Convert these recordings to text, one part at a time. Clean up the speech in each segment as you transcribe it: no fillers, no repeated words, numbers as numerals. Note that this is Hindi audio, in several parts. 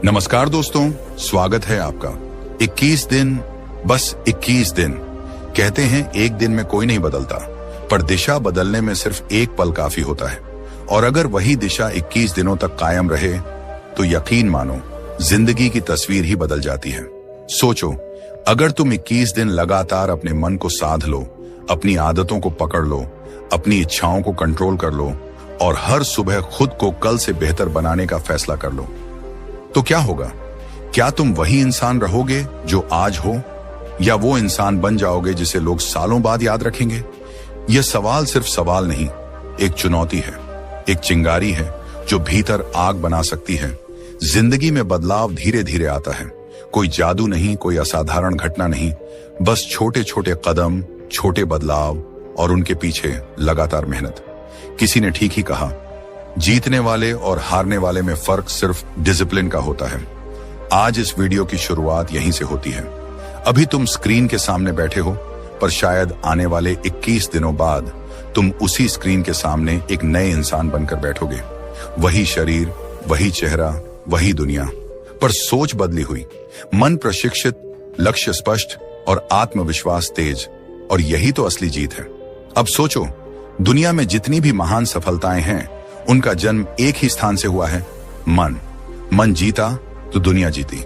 नमस्कार दोस्तों, स्वागत है आपका। 21 दिन, बस 21 दिन। कहते हैं एक दिन में कोई नहीं बदलता, पर दिशा बदलने में सिर्फ एक पल काफी होता है। और अगर वही दिशा 21 दिनों तक कायम रहे तो यकीन मानो जिंदगी की तस्वीर ही बदल जाती है। सोचो, अगर तुम 21 दिन लगातार अपने मन को साध लो, अपनी आदतों को पकड़ लो, अपनी इच्छाओं को कंट्रोल कर लो और हर सुबह खुद को कल से बेहतर बनाने का फैसला कर लो, तो क्या होगा? क्या तुम वही इंसान रहोगे जो आज हो, या वो इंसान बन जाओगे जिसे लोग सालों बाद याद रखेंगे? यह सवाल सिर्फ सवाल नहीं, एक चुनौती है, एक चिंगारी है जो भीतर आग बना सकती है। जिंदगी में बदलाव धीरे धीरे आता है, कोई जादू नहीं, कोई असाधारण घटना नहीं, बस छोटे छोटे कदम, छोटे बदलाव और उनके पीछे लगातार मेहनत। किसी ने ठीक ही कहा, जीतने वाले और हारने वाले में फर्क सिर्फ डिसिप्लिन का होता है। आज इस वीडियो की शुरुआत यहीं से होती है। अभी तुम स्क्रीन के सामने बैठे हो, पर शायद आने वाले 21 दिनों बाद तुम उसी स्क्रीन के सामने एक नए इंसान बनकर बैठोगे। वही शरीर, वही चेहरा, वही दुनिया, पर सोच बदली हुई, मन प्रशिक्षित, लक्ष्य स्पष्ट और आत्मविश्वास तेज। और यही तो असली जीत है। अब सोचो, दुनिया में जितनी भी महान सफलताएं हैं, उनका जन्म एक ही स्थान से हुआ है, मन। मन जीता तो दुनिया जीती,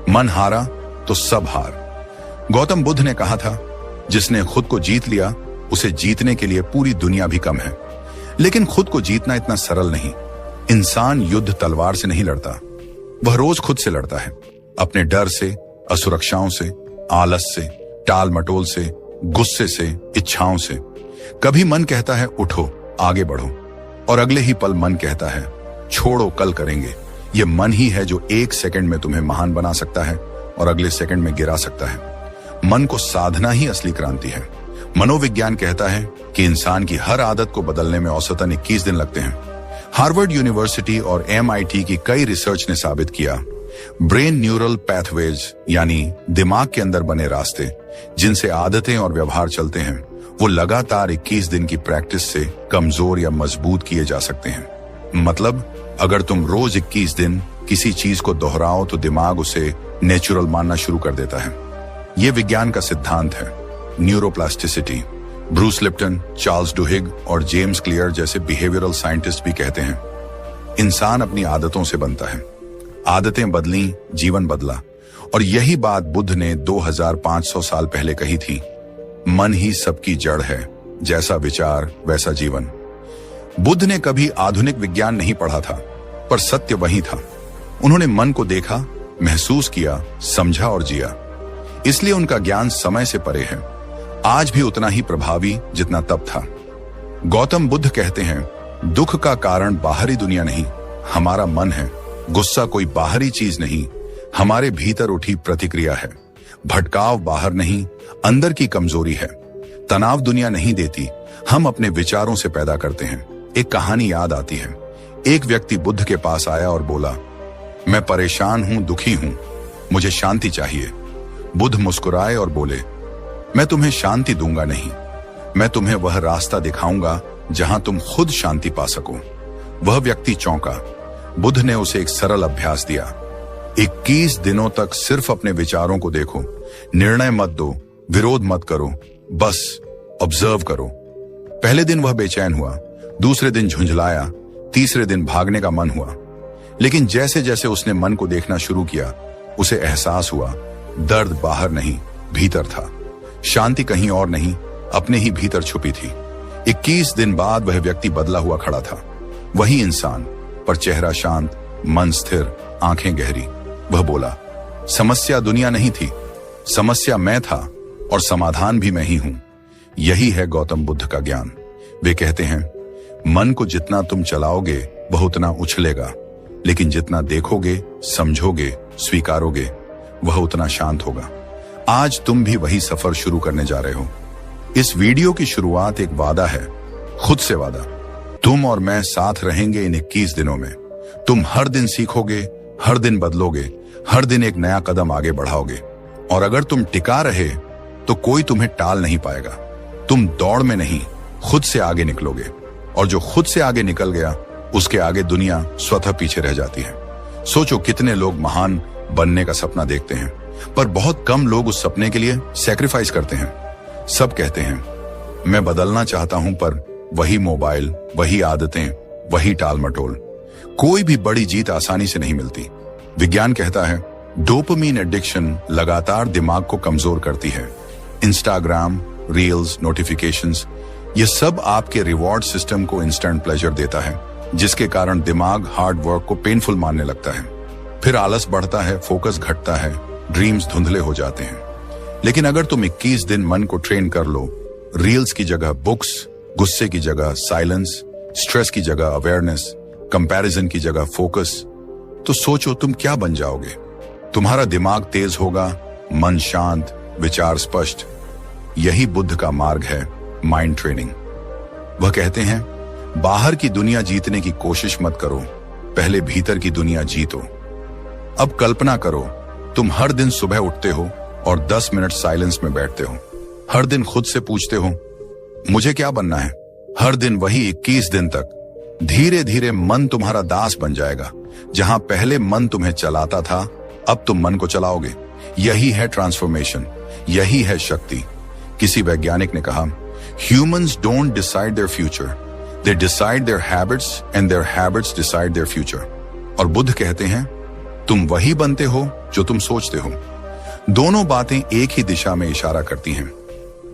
मन हारा तो सब हार। गौतम बुद्ध ने कहा था, जिसने खुद को जीत लिया उसे जीतने के लिए पूरी दुनिया भी कम है। लेकिन खुद को जीतना इतना सरल नहीं। इंसान युद्ध तलवार से नहीं लड़ता, वह रोज खुद से लड़ता है, अपने डर से, असुरक्षाओं से, आलस से, टाल मटोल से, गुस्से से, इच्छाओं से। कभी मन कहता है उठो, आगे बढ़ो, और अगले ही पल मन कहता है छोड़ो, कल करेंगे। यह मन ही है जो एक सेकंड में तुम्हें महान बना सकता है और अगले सेकंड में गिरा सकता है। मन को साधना ही असली क्रांति है। मनोविज्ञान कहता है कि इंसान की हर आदत को बदलने में औसतन 21 दिन लगते हैं। हार्वर्ड यूनिवर्सिटी और MIT की कई रिसर्च ने साबित किया, ब्रेन न्यूरल पैथवेज यानी दिमाग के अंदर बने रास्ते जिनसे आदतें और व्यवहार चलते हैं, वो लगातार 21 दिन की प्रैक्टिस से कमजोर या मजबूत किए जा सकते हैं। मतलब, अगर तुम रोज 21 दिन किसी चीज को दोहराओ तो दिमाग उसे नेचुरल मानना शुरू कर देता है। यह विज्ञान का सिद्धांत है, न्यूरोप्लास्टिसिटी। ब्रूस लिप्टन, चार्ल्स डुहिग और जेम्स क्लियर जैसे बिहेवियरल साइंटिस्ट भी कहते हैं, इंसान अपनी आदतों से बनता है। आदतें बदली, जीवन बदला। और यही बात बुद्ध ने 2500 साल पहले कही थी, मन ही सबकी जड़ है, जैसा विचार वैसा जीवन। बुद्ध ने कभी आधुनिक विज्ञान नहीं पढ़ा था, पर सत्य वही था। उन्होंने मन को देखा, महसूस किया, समझा और जिया। इसलिए उनका ज्ञान समय से परे है, आज भी उतना ही प्रभावी जितना तब था। गौतम बुद्ध कहते हैं, दुख का कारण बाहरी दुनिया नहीं, हमारा मन है। गुस्सा कोई बाहरी चीज नहीं, हमारे भीतर उठी प्रतिक्रिया है। भटकाव बाहर नहीं, अंदर की कमजोरी है। तनाव दुनिया नहीं देती, हम अपने विचारों से पैदा करते हैं। एक कहानी याद आती है। एक व्यक्ति बुद्ध के पास आया और बोला, मैं परेशान हूं, दुखी हूं, मुझे शांति चाहिए। बुद्ध मुस्कुराए और बोले, मैं तुम्हें शांति दूंगा नहीं, मैं तुम्हें वह रास्ता दिखाऊंगा जहां तुम खुद शांति पा सको। वह व्यक्ति चौंका। बुद्ध ने उसे एक सरल अभ्यास दिया, 21 दिनों तक सिर्फ अपने विचारों को देखो, निर्णय मत दो, विरोध मत करो, बस ऑब्जर्व करो। पहले दिन वह बेचैन हुआ, दूसरे दिन झुंझलाया, तीसरे दिन भागने का मन हुआ। लेकिन जैसे जैसे उसने मन को देखना शुरू किया, उसे एहसास हुआ, दर्द बाहर नहीं, भीतर था। शांति कहीं और नहीं, अपने ही भीतर छुपी थी। 21 दिन बाद वह व्यक्ति बदला हुआ खड़ा था, वही इंसान, पर चेहरा शांत, मन स्थिर, आंखें गहरी। वह बोला, समस्या दुनिया नहीं थी, समस्या मैं था और समाधान भी मैं ही हूं। यही है गौतम बुद्ध का ज्ञान। वे कहते हैं, मन को जितना तुम चलाओगे वह उतना उछलेगा, लेकिन जितना देखोगे, समझोगे, स्वीकारोगे, वह उतना शांत होगा। आज तुम भी वही सफर शुरू करने जा रहे हो। इस वीडियो की शुरुआत एक वादा है, खुद से वादा। तुम और मैं साथ रहेंगे इन 21 दिनों में। तुम हर दिन सीखोगे, हर दिन बदलोगे, हर दिन एक नया कदम आगे बढ़ाओगे। और अगर तुम टिका रहे तो कोई तुम्हें टाल नहीं पाएगा। तुम दौड़ में नहीं, खुद से आगे निकलोगे। और जो खुद से आगे निकल गया, उसके आगे दुनिया स्वतः पीछे रह जाती है। सोचो कितने लोग महान बनने का सपना देखते हैं, पर बहुत कम लोग उस सपने के लिए सैक्रिफाइस करते हैं। सब कहते हैं मैं बदलना चाहता हूं, पर वही मोबाइल, वही आदतें, वही टाल मटोल। कोई भी बड़ी जीत आसानी से नहीं मिलती। विज्ञान कहता है डोपामीन एडिक्शन लगातार दिमाग को कमजोर करती है। इंस्टाग्राम, रील्स, नोटिफिकेशंस, ये सब आपके रिवॉर्ड सिस्टम को इंस्टेंट प्लेजर देता है, जिसके कारण दिमाग हार्ड वर्क को पेनफुल मानने लगता है। फिर आलस बढ़ता है, फोकस घटता है, ड्रीम्स धुंधले हो जाते हैं। लेकिन अगर तुम 21 दिन मन को ट्रेन कर लो, रील्स की जगह बुक्स, गुस्से की जगह साइलेंस, स्ट्रेस की जगह अवेयरनेस, कंपैरिजन की जगह फोकस, तो सोचो तुम क्या बन जाओगे। तुम्हारा दिमाग तेज होगा, मन शांत, विचार स्पष्ट। यही बुद्ध का मार्ग है, माइंड ट्रेनिंग। वह कहते हैं बाहर की दुनिया जीतने की कोशिश मत करो, पहले भीतर की दुनिया जीतो। अब कल्पना करो तुम हर दिन सुबह उठते हो और 10 मिनट साइलेंस में बैठते हो। हर दिन खुद से पूछते हो मुझे क्या बनना है। हर दिन वही 21 दिन तक। धीरे धीरे मन तुम्हारा दास बन जाएगा। जहां पहले मन तुम्हें चलाता था, अब तुम मन को चलाओगे। यही है ट्रांसफॉर्मेशन, यही है शक्ति। किसी वैज्ञानिक ने कहा humans don't decide their future, they decide their habits and their habits decide their future. और बुद्ध कहते हैं तुम वही बनते हो जो तुम सोचते हो। दोनों बातें एक ही दिशा में इशारा करती हैं।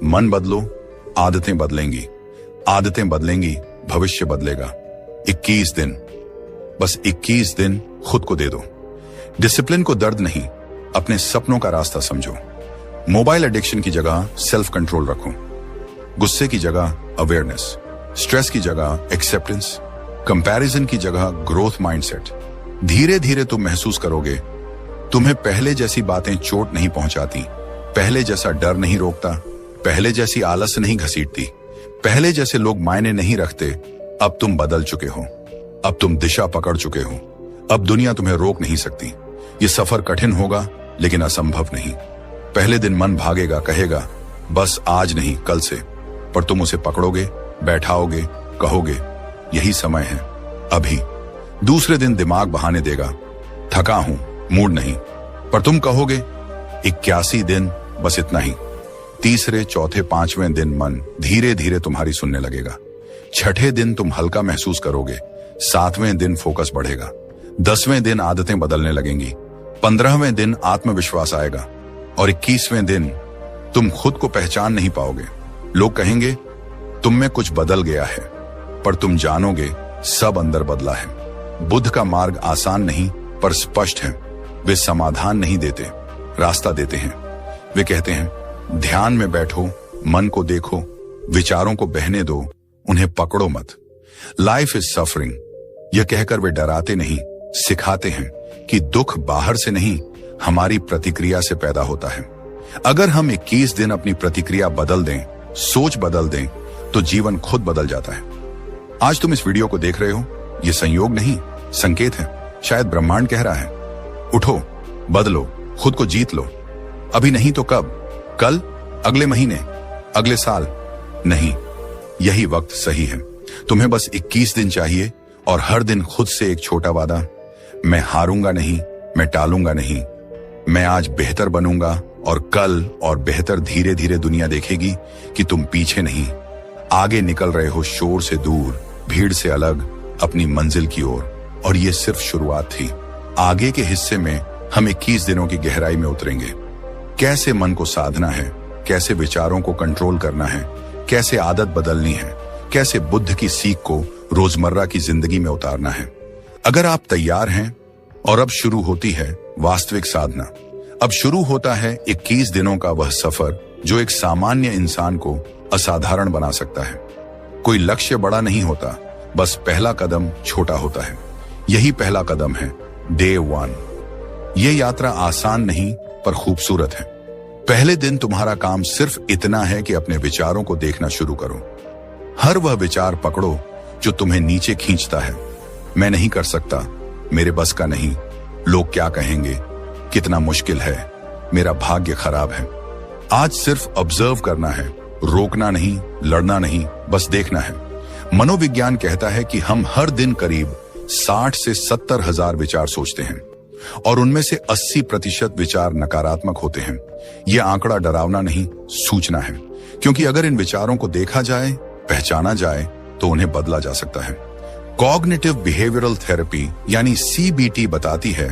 मन बदलो, आदतें बदलेंगी। आदतें बदलेंगी, भविष्य बदलेगा। 21 दिन, बस 21 दिन खुद को दे दो। डिसिप्लिन को दर्द नहीं, अपने सपनों का रास्ता समझो। मोबाइल एडिक्शन की जगह सेल्फ कंट्रोल रखो। गुस्से की जगह अवेयरनेस, स्ट्रेस की जगह एक्सेप्टेंस, कंपैरिजन की जगह ग्रोथ माइंडसेट। धीरे धीरे तुम महसूस करोगे तुम्हें पहले जैसी बातें चोट नहीं पहुंचाती, पहले जैसा डर नहीं रोकता, पहले जैसी आलस नहीं घसीटती, पहले जैसे लोग मायने नहीं रखते। अब तुम बदल चुके हो, अब तुम दिशा पकड़ चुके हो। अब दुनिया तुम्हें रोक नहीं सकती। ये सफर कठिन होगा लेकिन असंभव नहीं। पहले दिन मन भागेगा, कहेगा बस आज नहीं कल से, पर तुम उसे पकड़ोगे, बैठाओगे, कहोगे यही समय है, अभी। दूसरे दिन दिमाग बहाने देगा, थका हूं, मूड नहीं, पर तुम कहोगे 81 दिन, बस इतना ही। तीसरे, चौथे, पांचवें दिन मन धीरे धीरे तुम्हारी सुनने लगेगा। छठे दिन तुम हल्का महसूस करोगे, 7वें दिन फोकस बढ़ेगा, 10वें दिन आदतें बदलने लगेंगी, 15वें दिन आत्मविश्वास आएगा और 21वें दिन तुम खुद को पहचान नहीं पाओगे। लोग कहेंगे तुम में कुछ बदल गया है, पर तुम जानोगे सब अंदर बदला है। बुद्ध का मार्ग आसान नहीं पर स्पष्ट है। वे समाधान नहीं देते, रास्ता देते हैं। वे कहते हैं ध्यान में बैठो, मन को देखो, विचारों को बहने दो, उन्हें पकड़ो मत। लाइफ इज सफरिंग, यह कहकर वे डराते नहीं, सिखाते हैं कि दुख बाहर से नहीं, हमारी प्रतिक्रिया से पैदा होता है। अगर हम 21 दिन अपनी प्रतिक्रिया बदल दें, सोच बदल दें, तो जीवन खुद बदल जाता है। आज तुम इस वीडियो को देख रहे हो, यह संयोग नहीं, संकेत है। शायद ब्रह्मांड कह रहा है उठो, बदलो, खुद को जीत लो। अभी नहीं तो कब? कल, अगले महीने, अगले साल? नहीं, यही वक्त सही है। तुम्हें बस 21 दिन चाहिए और हर दिन खुद से एक छोटा वादा। मैं हारूंगा नहीं, मैं टालूंगा नहीं, मैं आज बेहतर बनूंगा। और कल और बेहतर धीरे धीरे दुनिया देखेगी कि तुम पीछे नहीं, आगे निकल रहे हो, शोर से दूर, भीड़ से अलग, अपनी मंजिल की ओर। और ये सिर्फ शुरुआत थी। आगे के हिस्से में हम 21 दिनों की गहराई में उतरेंगे। कैसे मन को साधना है, कैसे विचारों को कंट्रोल करना है, कैसे आदत बदलनी है, कैसे बुद्ध की सीख को रोजमर्रा की जिंदगी में उतारना है। अगर आप तैयार हैं, और अब शुरू होती है वास्तविक साधना। अब शुरू होता है 21 दिनों का वह सफर जो एक सामान्य इंसान को असाधारण बना सकता है। कोई लक्ष्य बड़ा नहीं होता, बस पहला कदम छोटा होता है। यही पहला कदम है, डे 1। ये यात्रा आसान नहीं पर खूबसूरत है। पहले दिन तुम्हारा काम सिर्फ इतना है कि अपने विचारों को देखना शुरू करो। हर वह विचार पकड़ो जो तुम्हें नीचे खींचता है। मैं नहीं कर सकता, मेरे बस का नहीं, लोग क्या कहेंगे, कितना मुश्किल है, मेरा भाग्य खराब है। आज सिर्फ ऑब्जर्व करना है, रोकना नहीं, लड़ना नहीं, बस देखना है। मनोविज्ञान कहता है कि हम हर दिन करीब 60 से 70 हजार विचार सोचते हैं और उनमें से 80% विचार नकारात्मक होते हैं। यह आंकड़ा डरावना नहीं, सूचना है, क्योंकि अगर इन विचारों को देखा जाए, पहचाना जाए, तो उन्हें बदला जा सकता है। कॉग्निटिव बिहेवियरल थेरेपी यानी CBT बताती है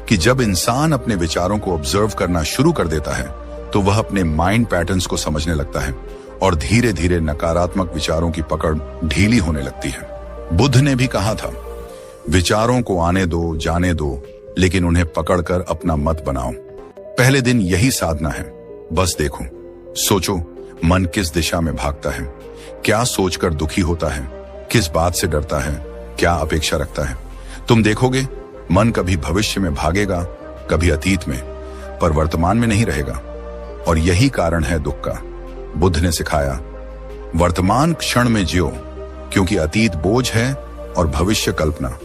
कि जब इंसान अपने विचारों को ऑब्जर्व करना शुरू कर देता है तो वह अपने माइंड पैटर्न्स को समझने लगता है और धीरे धीरे नकारात्मक विचारों की पकड़ ढीली होने लगती है। बुद्ध ने भी कहा था, विचारों को आने दो, जाने दो, लेकिन उन्हें पकड़कर अपना मत बनाओ। पहले दिन यही साधना है। बस देखो, सोचो, मन किस दिशा में भागता है, क्या सोचकर दुखी होता है, किस बात से डरता है, क्या अपेक्षा रखता है। तुम देखोगे मन कभी भविष्य में भागेगा, कभी अतीत में, पर वर्तमान में नहीं रहेगा। और यही कारण है दुख का। बुद्ध ने सिखाया, वर्तमान क्षण में जियो, क्योंकि अतीत बोझ है और भविष्य कल्पना।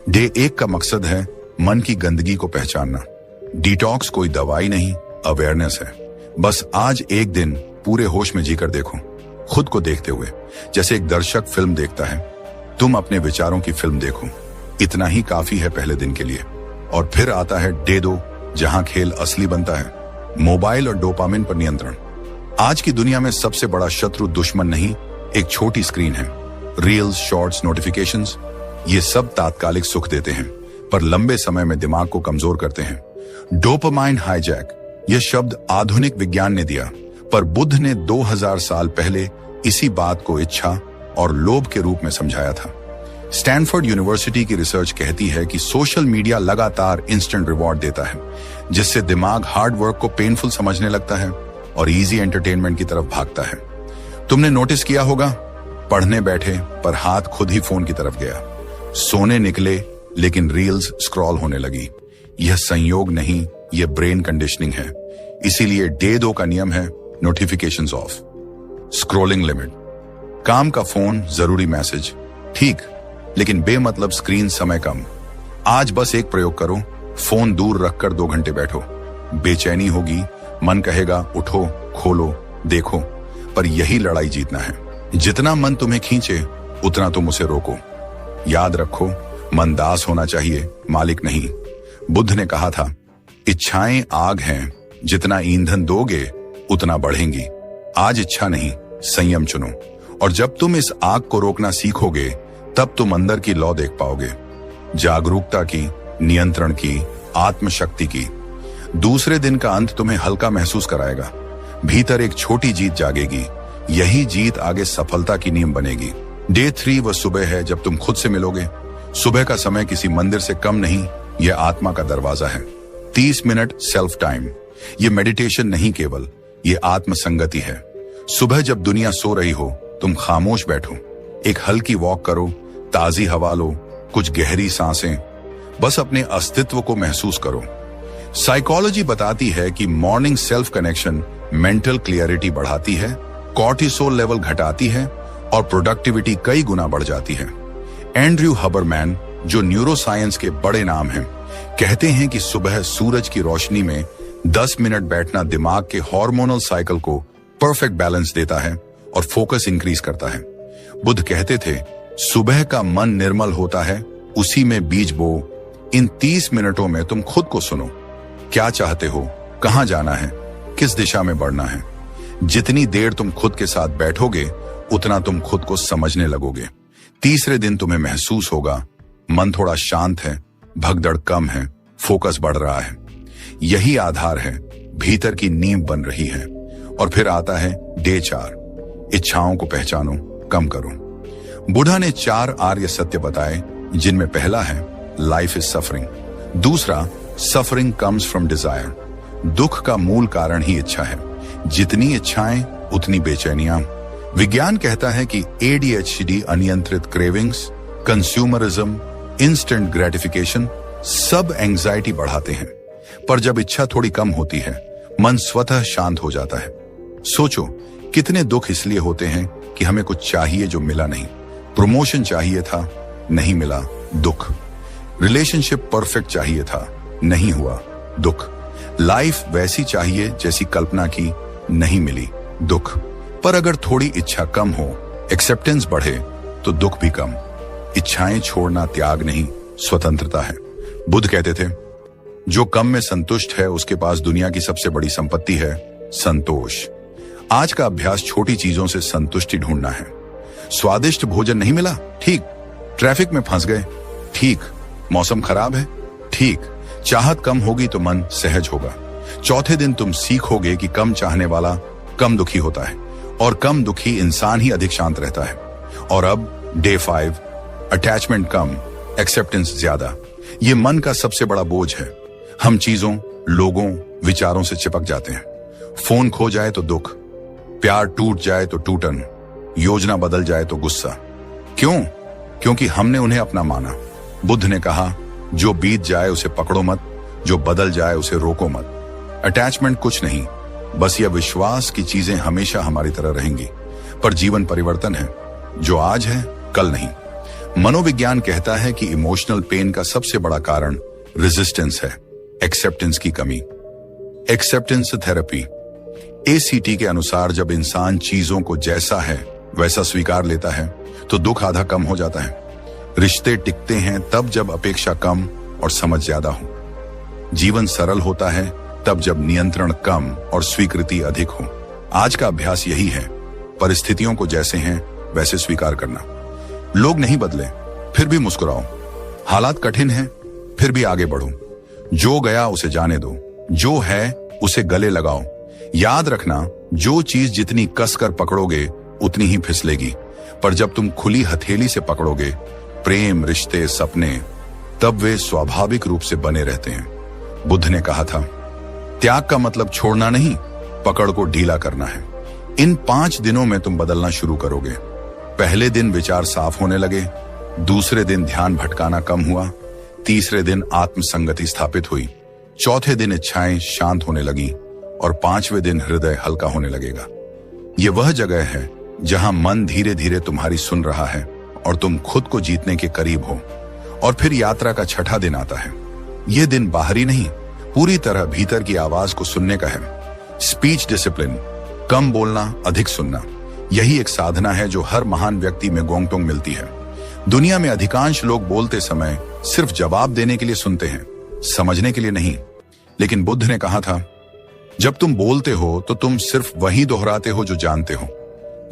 डे 1 का मकसद है मन की गंदगी को पहचानना। डिटॉक्स कोई दवाई नहीं, अवेयरनेस है। बस आज एक दिन पूरे होश में जीकर देखो, खुद को देखते हुए, जैसे एक दर्शक फिल्म देखता है। तुम अपने विचारों की फिल्म देखो। इतना ही काफी है पहले दिन के लिए। और फिर आता है डे 2, जहां खेल असली बनता है, मोबाइल और डोपामिन पर नियंत्रण। आज की दुनिया में सबसे बड़ा शत्रु दुश्मन नहीं, एक छोटी स्क्रीन है। रील्स, शॉर्ट्स, नोटिफिकेशंस, ये सब तात्कालिक सुख देते हैं, पर लंबे समय में दिमाग को कमजोर करते हैं। डोपामाइन हाईजैक, यह शब्द आधुनिक विज्ञान ने दिया, पर बुद्ध ने 2000 साल पहले इसी बात को इच्छा और लोभ के रूप में समझाया था। स्टैनफोर्ड यूनिवर्सिटी की रिसर्च कहती है कि सोशल मीडिया लगातार इंस्टेंट रिवॉर्ड देता है, जिससे दिमाग हार्ड वर्क को पेनफुल समझने लगता है और इजी एंटरटेनमेंट की तरफ भागता है। तुमने नोटिस किया होगा, पढ़ने बैठे पर हाथ खुद ही फोन की तरफ गया, सोने निकले लेकिन रील्स स्क्रॉल होने लगी। यह संयोग नहीं, यह ब्रेन कंडीशनिंग है। इसीलिए डे 2 का नियम है, नोटिफिकेशंस ऑफ, स्क्रॉलिंग लिमिट। काम का फोन, जरूरी मैसेज, ठीक, लेकिन बेमतलब स्क्रीन समय कम। आज बस एक प्रयोग करो, फोन दूर रखकर 2 घंटे बैठो। बेचैनी होगी, मन कहेगा उठो, खोलो, देखो, पर यही लड़ाई जीतना है। जितना मन तुम्हें खींचे, उतना तुम उसे रोको। याद रखो, मन दास होना चाहिए, मालिक नहीं। बुद्ध ने कहा था, इच्छाएं आग हैं, जितना ईंधन दोगे उतना बढ़ेंगी। आज इच्छा नहीं, संयम चुनो। और जब तुम इस आग को रोकना सीखोगे, तब तुम अंदर की लौ देख पाओगे, जागरूकता की, नियंत्रण की, आत्मशक्ति की। दूसरे दिन का अंत तुम्हें हल्का महसूस कराएगा। भीतर एक छोटी जीत जागेगी। यही जीत आगे सफलता की नींव बनेगी। डे 3 वह सुबह है जब तुम खुद से मिलोगे। सुबह का समय किसी मंदिर से कम नहीं, यह आत्मा का दरवाजा है। 30 मिनट सेल्फ टाइम, यह मेडिटेशन नहीं केवल, यह आत्मसंगति है। सुबह जब दुनिया सो रही हो, तुम खामोश बैठो, एक हल्की वॉक करो, ताजी हवा लो, कुछ गहरी सांसें, बस अपने अस्तित्व को महसूस करो। साइकोलॉजी बताती है कि morning self connection mental clarity बढ़ाती है, कॉर्टिसोल लेवल घटाती है और प्रोडक्टिविटी कई गुना बढ़ जाती है। एंड्रयू हबरमैन, जो न्यूरोसाइंस के बड़े नाम हैं, कहते हैं कि सुबह सूरज की रोशनी में 10 मिनट बैठना दिमाग के हार्मोनल साइकिल को परफेक्ट बैलेंस देता है और फोकस इंक्रीज करता है। बुद्ध कहते थे, सुबह का मन निर्मल होता है, उसी में बीज बो। इन 30 मिनटों में तुम खुद को सुनो, क्या चाहते हो, कहां जाना है, किस दिशा में बढ़ना है। जितनी देर तुम खुद के साथ बैठोगे, उतना तुम खुद को समझने लगोगे। तीसरे दिन तुम्हें महसूस होगा, मन थोड़ा शांत है, भगदड़ कम है, फोकस बढ़ रहा है। यही आधार है, भीतर की नींव बन रही है। और फिर आता है डे 4, इच्छाओं को पहचानो, कम करो। बुद्ध ने 4 आर्य सत्य बताए, जिनमें पहला है लाइफ इज सफरिंग, दूसरा सफरिंग कम्स फ्रॉम डिजायर, दुख का मूल कारण ही इच्छा है, जितनी इच्छाएं उतनी बेचैनियां। विज्ञान कहता है कि ADHD, अनियंत्रित क्रेविंग्स, कंज्यूमरिज्म, इंस्टेंट ग्रेटिफिकेशन सब एंजाइटी बढ़ाते हैं। पर जब इच्छा थोड़ी कम होती है, मन स्वतः शांत हो जाता है। सोचो, कितने दुख इसलिए होते हैं कि हमें कुछ चाहिए जो मिला नहीं। प्रमोशन चाहिए था, नहीं मिला, दुख। रिलेशनशिप परफेक्ट चाहिए था, नहीं हुआ, दुख। लाइफ वैसी चाहिए जैसी कल्पना की, नहीं मिली, दुख। पर अगर थोड़ी इच्छा कम हो, एक्सेप्टेंस बढ़े, तो दुख भी कम। इच्छाएं छोड़ना त्याग नहीं, स्वतंत्रता है। बुद्ध कहते थे, जो कम में संतुष्ट है उसके पास दुनिया की सबसे बड़ी संपत्ति है संतोष। आज का अभ्यास छोटी चीजों से संतुष्टि ढूंढना है। स्वादिष्ट भोजन नहीं मिला, ठीक। ट्रैफिक में फंस गए, ठीक। मौसम खराब है, ठीक। चाहत कम होगी तो मन सहज होगा। चौथे दिन तुम सीखोगे कि कम चाहने वाला कम दुखी होता है और कम दुखी इंसान ही अधिक शांत रहता है। और अब डे 5, अटैचमेंट कम, एक्सेप्टेंस ज्यादा। ये मन का सबसे बड़ा बोझ है। हम चीजों, लोगों, विचारों से चिपक जाते हैं। फोन खो जाए तो दुख, प्यार टूट जाए तो टूटन, योजना बदल जाए तो गुस्सा। क्यों? क्योंकि हमने उन्हें अपना माना। बुद्ध ने कहा, जो बीत जाए उसे पकड़ो मत, जो बदल जाए उसे रोको मत। अटैचमेंट कुछ नहीं, बस यह विश्वास की चीजें हमेशा हमारी तरह रहेंगी। पर जीवन परिवर्तन है, जो आज है कल नहीं। मनोविज्ञान कहता है कि इमोशनल पेन का सबसे बड़ा कारण रेजिस्टेंस है, एक्सेप्टेंस की कमी। Acceptance therapy. ACT के अनुसार जब इंसान चीजों को जैसा है वैसा स्वीकार लेता है तो दुख आधा कम हो जाता है। रिश्ते टिकते हैं तब जब अपेक्षा कम और समझ ज्यादा हो। जीवन सरल होता है तब जब नियंत्रण कम और स्वीकृति अधिक हो। आज का अभ्यास यही है, परिस्थितियों को जैसे हैं वैसे स्वीकार करना। लोग नहीं बदले, फिर भी मुस्कुराओ। हालात कठिन हैं, फिर भी आगे बढ़ो। जो गया उसे जाने दो, जो है उसे गले लगाओ। याद रखना, जो चीज जितनी कसकर पकड़ोगे उतनी ही फिसलेगी, पर जब तुम खुली हथेली से पकड़ोगे, प्रेम, रिश्ते, सपने, तब वे स्वाभाविक रूप से बने रहते हैं। बुद्ध ने कहा था, त्याग का मतलब छोड़ना नहीं, पकड़ को ढीला करना है। इन 5 दिनों में तुम बदलना शुरू करोगे। पहले दिन विचार साफ होने लगे, दूसरे दिन ध्यान भटकाना कम हुआ, तीसरे दिन आत्मसंगति स्थापित हुई, चौथे दिन इच्छाएं शांत होने लगी और 5वें दिन हृदय हल्का होने लगेगा। ये वह जगह है जहां मन धीरे धीरे तुम्हारी सुन रहा है और तुम खुद को जीतने के करीब हो। और फिर यात्रा का 6ठा दिन आता है। यह दिन बाहरी नहीं, पूरी तरह भीतर की आवाज को सुनने का है। स्पीच डिसिप्लिन, कम बोलना, अधिक सुनना, यही एक साधना है जो हर महान व्यक्ति में गोंगटोंग मिलती है। दुनिया में अधिकांश लोग बोलते समय सिर्फ जवाब देने के लिए सुनते हैं, समझने के लिए नहीं। लेकिन बुद्ध ने कहा था, जब तुम बोलते हो तो तुम सिर्फ वही दोहराते हो जो जानते हो।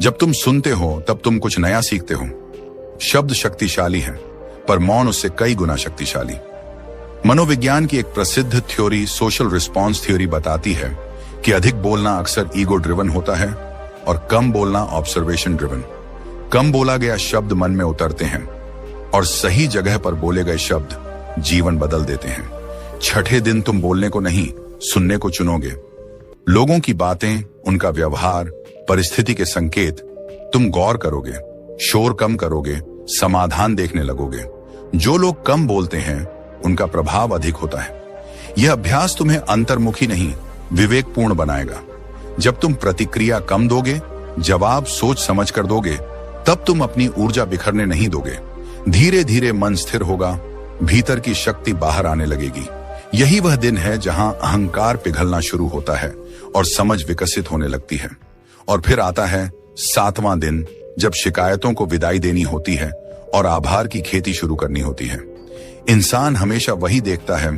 जब तुम सुनते हो तब तुम कुछ नया सीखते हो। शब्द शक्तिशाली है, पर मौन उससे कई गुना शक्तिशाली। मनोविज्ञान की एक प्रसिद्ध थ्योरी, सोशल रिस्पॉन्स थ्योरी, बताती है कि अधिक बोलना अक्सर ईगो ड्रिवन होता है और कम बोलना ऑब्जर्वेशन ड्रिवन। कम बोला गया शब्द मन में उतरते हैं और सही जगह पर बोले गए शब्द जीवन बदल देते हैं। 6ठे दिन तुम बोलने को नहीं, सुनने को चुनोगे। लोगों की बातें, उनका व्यवहार, परिस्थिति के संकेत तुम गौर करोगे, शोर कम करोगे, समाधान देखने लगोगे। जो लोग कम बोलते हैं उनका प्रभाव अधिक होता है। यह अभ्यास तुम्हें अंतर्मुखी नहीं, विवेकपूर्ण बनाएगा। जब तुम प्रतिक्रिया कम दोगे, जवाब सोच समझ कर दोगे, तब तुम अपनी ऊर्जा बिखरने नहीं दोगे। धीरे धीरे मन स्थिर होगा, भीतर की शक्ति बाहर आने लगेगी। यही वह दिन है जहां अहंकार पिघलना शुरू होता है और समझ विकसित होने लगती है। और फिर आता है 7वां दिन, जब शिकायतों को विदाई देनी होती है और आभार की खेती शुरू करनी होती है। इंसान हमेशा वही देखता है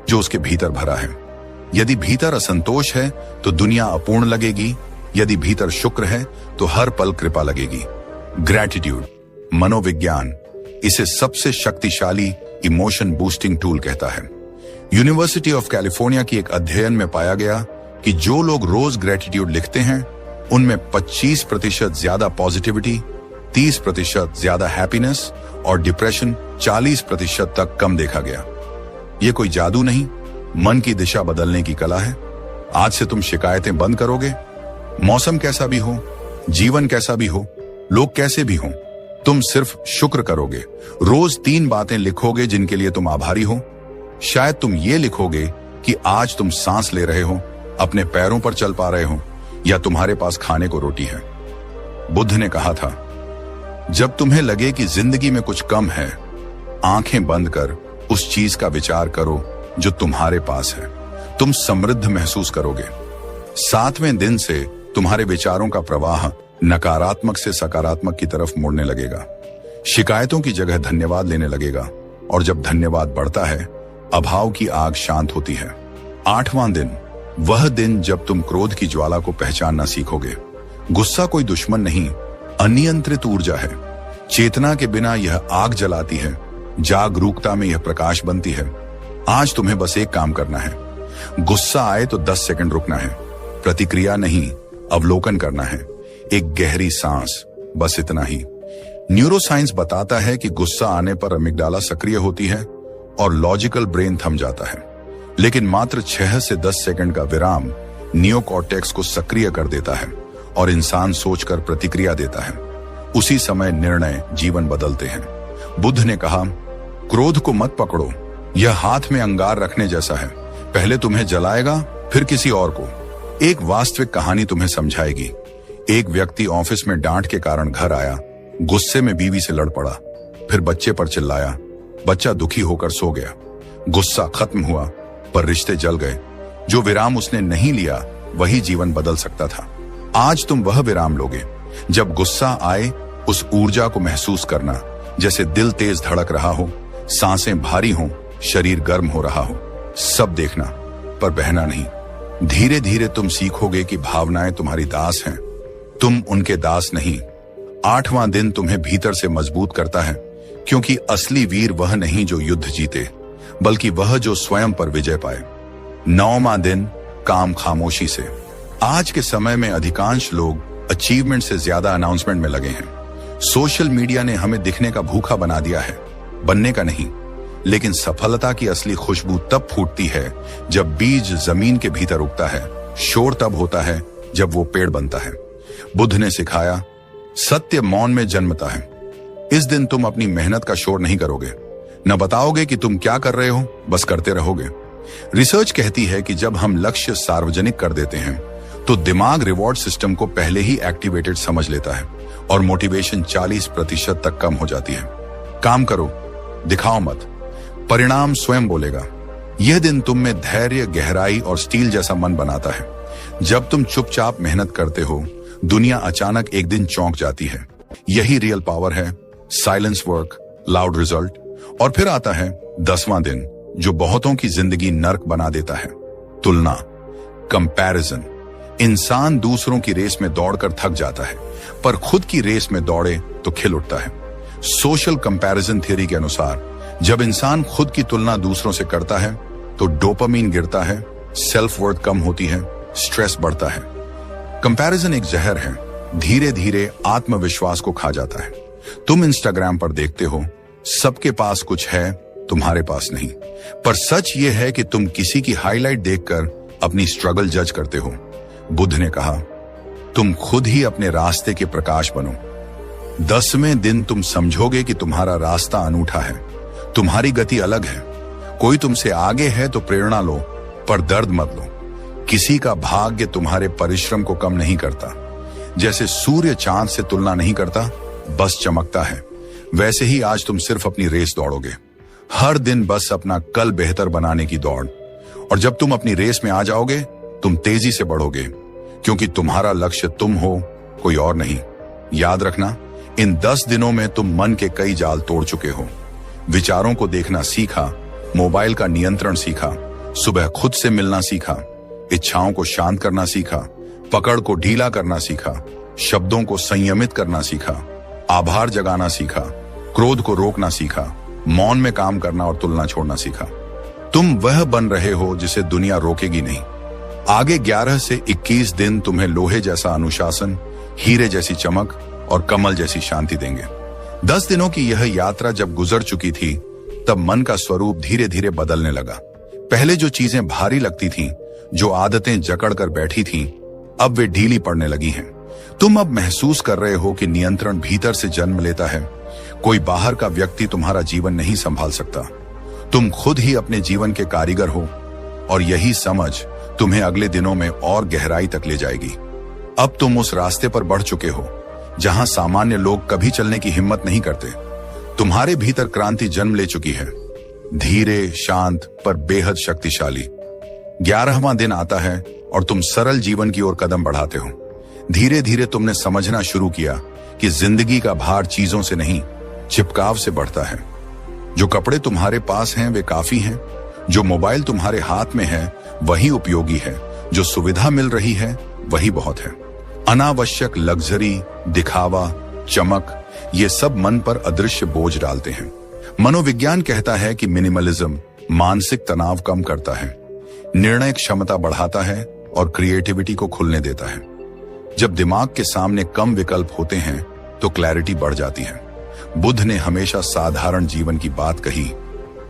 जो उसके भीतर भरा है। यदि भीतर असंतोष है तो दुनिया अपूर्ण लगेगी, यदि भीतर शुक्र है तो हर पल कृपा लगेगी। ग्रैटिट्यूड, मनोविज्ञान इसे सबसे शक्तिशाली इमोशन बूस्टिंग टूल कहता है। यूनिवर्सिटी ऑफ कैलिफोर्निया की एक अध्ययन में पाया गया कि जो लोग रोज ग्रैटिट्यूड लिखते हैं उनमें 25% ज्यादा पॉजिटिविटी, 30% ज्यादा हैप्पीनेस और डिप्रेशन 40% तक कम देखा गया। यह कोई जादू नहीं, मन की दिशा बदलने की कला है। आज से तुम शिकायतें बंद करोगे। मौसम कैसा भी हो, जीवन कैसा भी हो, लोग कैसे भी हों, तुम सिर्फ शुक्र करोगे। रोज 3 बातें लिखोगे जिनके लिए तुम आभारी हो। शायद तुम ये लिखोगे कि आज तुम सांस ले रहे हो, अपने पैरों पर चल पा रहे हो, या तुम्हारे पास खाने को रोटी है। बुद्ध ने कहा था, जब तुम्हें लगे कि जिंदगी में कुछ कम है, आंखें बंद कर उस चीज का विचार करो जो तुम्हारे पास है। तुम समृद्ध महसूस करोगे। 7वें दिन से तुम्हारे विचारों का प्रवाह नकारात्मक से सकारात्मक की तरफ मुड़ने लगेगा। शिकायतों की जगह धन्यवाद लेने लगेगा, और जब धन्यवाद बढ़ता है, अभाव की आग शांत होती है। 8वां दिन, वह दिन जब तुम क्रोध की ज्वाला को पहचानना सीखोगे। गुस्सा कोई दुश्मन नहीं, अनियंत्रित ऊर्जा है। चेतना के बिना यह आग जलाती है, जागरूकता में यह प्रकाश बनती है। आज तुम्हें बस एक काम करना है। गुस्सा आए तो 10 सेकंड रुकना है, प्रतिक्रिया नहीं, अवलोकन करना है, एक गहरी सांस, बस इतना ही। न्यूरोसाइंस बताता है कि गुस्सा आने पर अमिग्डाला सक्रिय होती है और लॉजिकल ब्रेन थम जाता है, लेकिन मात्र 6 से 10 सेकंड का विराम नियोकॉर्टेक्स को सक्रिय कर देता है और इंसान सोचकर प्रतिक्रिया देता है। उसी समय निर्णय जीवन बदलते हैं। बुद्ध ने कहा, क्रोध को मत पकड़ो, यह हाथ में अंगार रखने जैसा है, पहले तुम्हें जलाएगा फिर किसी और को। एक वास्तविक कहानी तुम्हें समझाएगी। एक व्यक्ति ऑफिस में डांट के कारण घर आया, गुस्से में बीवी से लड़ पड़ा, फिर बच्चे पर चिल्लाया, बच्चा दुखी होकर सो गया। गुस्सा खत्म हुआ पर रिश्ते जल गए। जो विराम उसने नहीं लिया वही जीवन बदल सकता था। आज तुम वह विराम लोगे। जब गुस्सा आए उस ऊर्जा को महसूस करना, जैसे दिल तेज धड़क रहा हो, सांसें भारी हों, शरीर गर्म हो रहा हो। सब देखना पर बहना नहीं। धीरे धीरे तुम सीखोगे कि भावनाएं तुम्हारी दास हैं, तुम उनके दास नहीं। 8वां दिन तुम्हें भीतर से मजबूत करता है, क्योंकि असली वीर वह नहीं जो युद्ध जीते, बल्कि वह जो स्वयं पर विजय पाए। 9वां दिन, काम खामोशी से। आज के समय में अधिकांश लोग अचीवमेंट से ज्यादा अनाउंसमेंट में लगे हैं। सोशल मीडिया ने हमें दिखने का भूखा बना दिया है, बनने का नहीं। लेकिन सफलता की असली खुशबू तब फूटती है जब बीज जमीन के भीतर उगता है। शोर तब होता है जब वो पेड़ बनता है। बुद्ध ने सिखाया, सत्य मौन में जन्मता है। इस दिन तुम अपनी मेहनत का शोर नहीं करोगे, न बताओगे कि तुम क्या कर रहे हो, बस करते रहोगे। रिसर्च कहती है कि जब हम लक्ष्य सार्वजनिक कर देते हैं तो दिमाग रिवॉर्ड सिस्टम को पहले ही एक्टिवेटेड समझ लेता है और मोटिवेशन 40% तक कम हो जाती है। काम करो, दिखाओ मत, परिणाम स्वयं बोलेगा। यह दिन तुम में धैर्य, गहराई और स्टील जैसा मन बनाता है। जब तुम चुपचाप मेहनत करते हो, दुनिया अचानक एक दिन चौंक जाती है। यही रियल पावर है। Silence work, loud result. और फिर आता है 10वां दिन, जो बहुतों की जिंदगी नर्क बना देता है। तुलना, कंपैरिजन। इंसान दूसरों की रेस में दौड़कर थक जाता है, पर खुद की रेस में दौड़े तो खिल उठता है। सोशल कंपैरिजन थ्योरी के अनुसार जब इंसान खुद की तुलना दूसरों से करता है तो डोपामीन गिरता है, सेल्फ वर्थ कम होती है, स्ट्रेस बढ़ता है। कंपैरिजन एक जहर है, धीरे धीरे आत्मविश्वास को खा जाता है। तुम इंस्टाग्राम पर देखते हो सबके पास कुछ है, तुम्हारे पास नहीं। पर सच यह है कि तुम किसी की हाईलाइट देखकर अपनी स्ट्रगल जज करते हो। बुद्ध ने कहा, तुम खुद ही अपने रास्ते के प्रकाश बनो। 10वें दिन तुम समझोगे कि तुम्हारा रास्ता अनूठा है, तुम्हारी गति अलग है। कोई तुमसे आगे है तो प्रेरणा लो, पर दर्द मत लो। किसी का भाग्य तुम्हारे परिश्रम को कम नहीं करता। जैसे सूर्य चांद से तुलना नहीं करता, बस चमकता है, वैसे ही आज तुम सिर्फ अपनी रेस दौड़ोगे। हर दिन बस अपना कल बेहतर बनाने की दौड़। और जब तुम अपनी रेस में आ जाओगे, तुम तेजी से बढ़ोगे, क्योंकि तुम्हारा लक्ष्य तुम हो, कोई और नहीं। याद रखना, इन 10 दिनों में तुम मन के कई जाल तोड़ चुके हो। विचारों को देखना सीखा, मोबाइल का नियंत्रण सीखा, सुबह खुद से मिलना सीखा, इच्छाओं को शांत करना सीखा, पकड़ को ढीला करना सीखा, शब्दों को संयमित करना सीखा, आभार जगाना सीखा, क्रोध को रोकना सीखा, मौन में काम करना और तुलना छोड़ना सीखा। तुम वह बन रहे हो जिसे दुनिया रोकेगी नहीं। आगे 11 से 21 दिन तुम्हें लोहे जैसा अनुशासन, हीरे जैसी चमक और कमल जैसी शांति देंगे। 10 दिनों की यह यात्रा जब गुजर चुकी थी, तब मन का स्वरूप धीरे धीरे बदलने लगा। पहले जो चीजें भारी लगती थीं, जो आदतें जकड़ कर बैठी थीं, अब वे ढीली पड़ने लगी हैं। तुम अब महसूस कर रहे हो कि नियंत्रण भीतर से जन्म लेता है। कोई बाहर का व्यक्ति तुम्हारा जीवन नहीं संभाल सकता। तुम खुद ही अपने जीवन के कारीगर हो, और यही समझ तुम्हें अगले दिनों में और गहराई तक ले जाएगी। अब तुम उस रास्ते पर बढ़ चुके हो जहां सामान्य लोग कभी चलने की हिम्मत नहीं करते। तुम्हारे भीतर क्रांति जन्म ले चुकी है, धीरे, शांत पर बेहद शक्तिशाली। 11वां दिन आता है और तुम सरल जीवन की ओर कदम बढ़ाते हो। धीरे धीरे तुमने समझना शुरू किया कि जिंदगी का भार चीजों से नहीं, चिपकाव से बढ़ता है। जो कपड़े तुम्हारे पास हैं वे काफी हैं, जो मोबाइल तुम्हारे हाथ में है वही उपयोगी है, जो सुविधा मिल रही है वही बहुत है। अनावश्यक लग्जरी, दिखावा, चमक, ये सब मन पर अदृश्य बोझ डालते हैं। मनोविज्ञान कहता है कि मिनिमलिज्म मानसिक तनाव कम करता है, निर्णय क्षमता बढ़ाता है और क्रिएटिविटी को खुलने देता है। जब दिमाग के सामने कम विकल्प होते हैं तो क्लैरिटी बढ़ जाती है। बुद्ध ने हमेशा साधारण जीवन की बात कही,